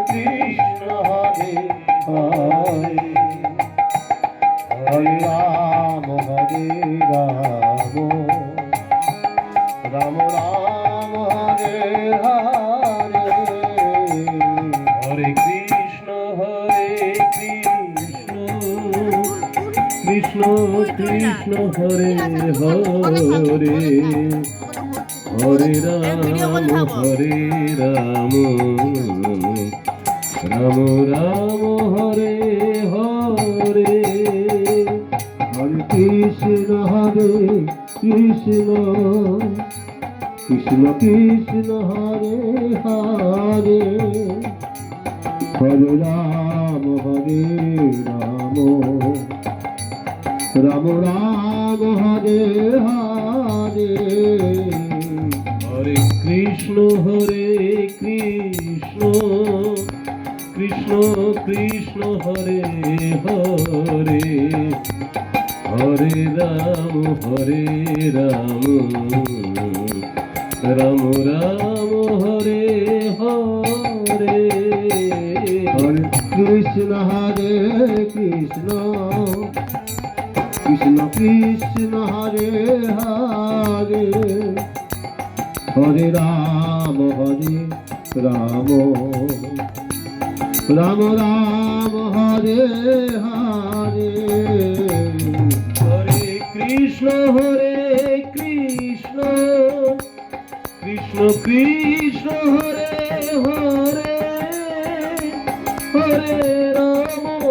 কৃষ্ণ হরে হরে হরে রাম রাম রাম হরে হরে হরে কৃষ্ণ কৃষ্ণ কৃষ্ণ হরে হরে হরে রাম রাম রাম হরে হরে হরে কৃষ্ণ কৃষ্ণ কৃষ্ণ কৃষ্ণ হরে হরে হরে রাম রাম রাম হরে হরে হরে কৃষ্ণ কৃষ্ণ কৃষ্ণ কৃষ্ণ হরে হরে হরে রাম রাম রাম হরে হরে হরে কৃষ্ণ কৃষ্ণ কৃষ্ণ কৃষ্ণ হরে হরে হরে রাম রাম রাম হরে হরে হরে কৃষ্ণ কৃষ্ণ কৃষ্ণ কৃষ্ণ হরে হরে হরে রাম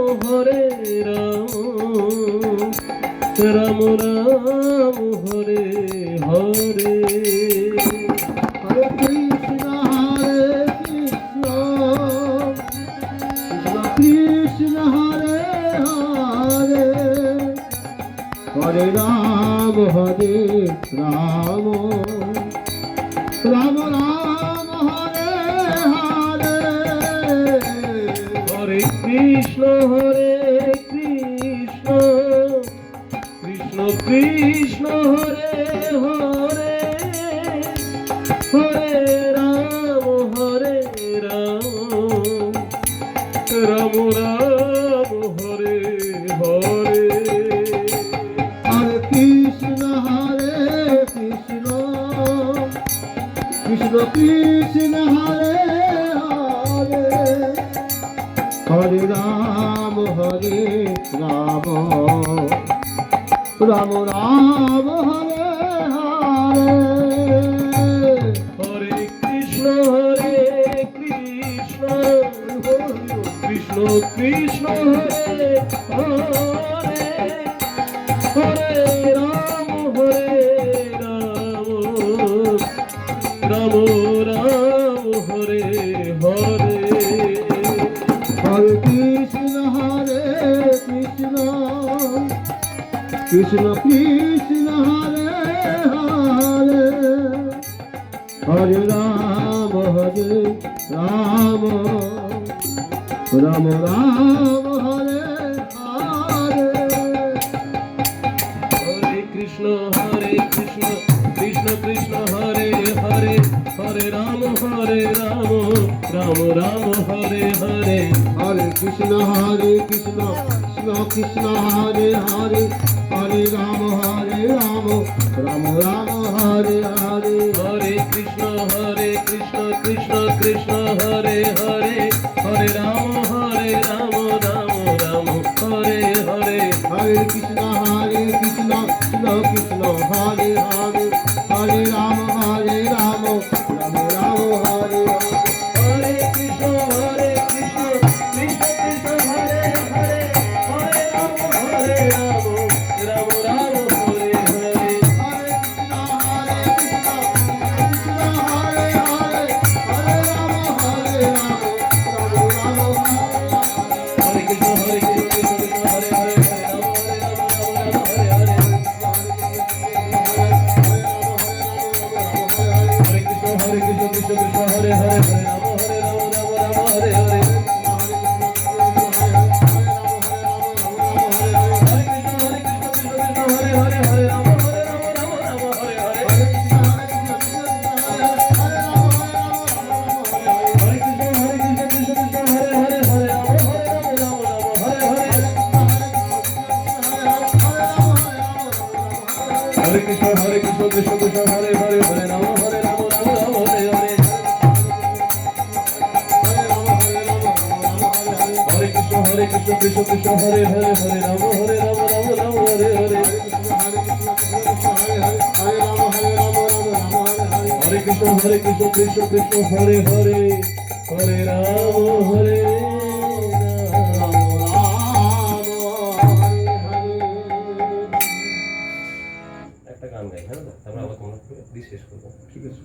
রাম রাম হরে হরে হরে কৃষ্ণ কৃষ্ণ হরে হরে হরে রাম রাম রাম হরে হরে হরে কৃষ্ণ কৃষ্ণ কৃষ্ণ কৃষ্ণ হরে হরে হরে রাম রাম রাম হরে হরে হরে কৃষ্ণ কৃষ্ণ কৃষ্ণ কৃষ্ণ হরে হরে হরে রাম রাম রাম হরে হরে হরে কৃষ্ণ কৃষ্ণ কৃষ্ণ কৃষ্ণ হরে হরে হরে রাম রাম রাম হরে হরে হরে কৃষ্ণ কৃষ্ণ কৃষ্ণ কৃষ্ণ হরে হরে হরে রাম রাম রাম রাম হরে হরে হরে কৃষ্ণ কৃষ্ণ কৃষ্ণ হরে হরে হরে রাম রাম রাম হরে হরে হরে কৃষ্ণ কৃষ্ণ কৃষ্ণ হরে হরে হরে রাম রাম রাম হরে হরে হরে কৃষ্ণ কৃষ্ণ কৃষ্ণ হরে হরে হরে রাম রাম রাম হরে হরে হরে কৃষ্ণ কৃষ্ণ কৃষ্ণ হরে হরে হরে রাম রাম রাম হরে হরে কৃষ্ণ কৃষ্ণ কৃষ্ণ কৃষ্ণ হরে হরে হরে রাম রাম রাম হরে হরে হরে কৃষ্ণ কৃষ্ণ হরে হরে হরে রাম রাম হরে কৃষ্ণ কৃষ্ণ কৃষ্ণ হরে হরে হরে রাম রাম হরে হরে কৃষ্ণ কৃষ্ণ হরে হরে হরে রাম রাম রাম হরে হরে হরে কৃষ্ণ কৃষ্ণ কৃষ্ণ হরে হরে হরে রাম হরে একটা গান গাই, হ্যাঁ, তারপর আবার তোমরা শেষ করবো, ঠিক আছে?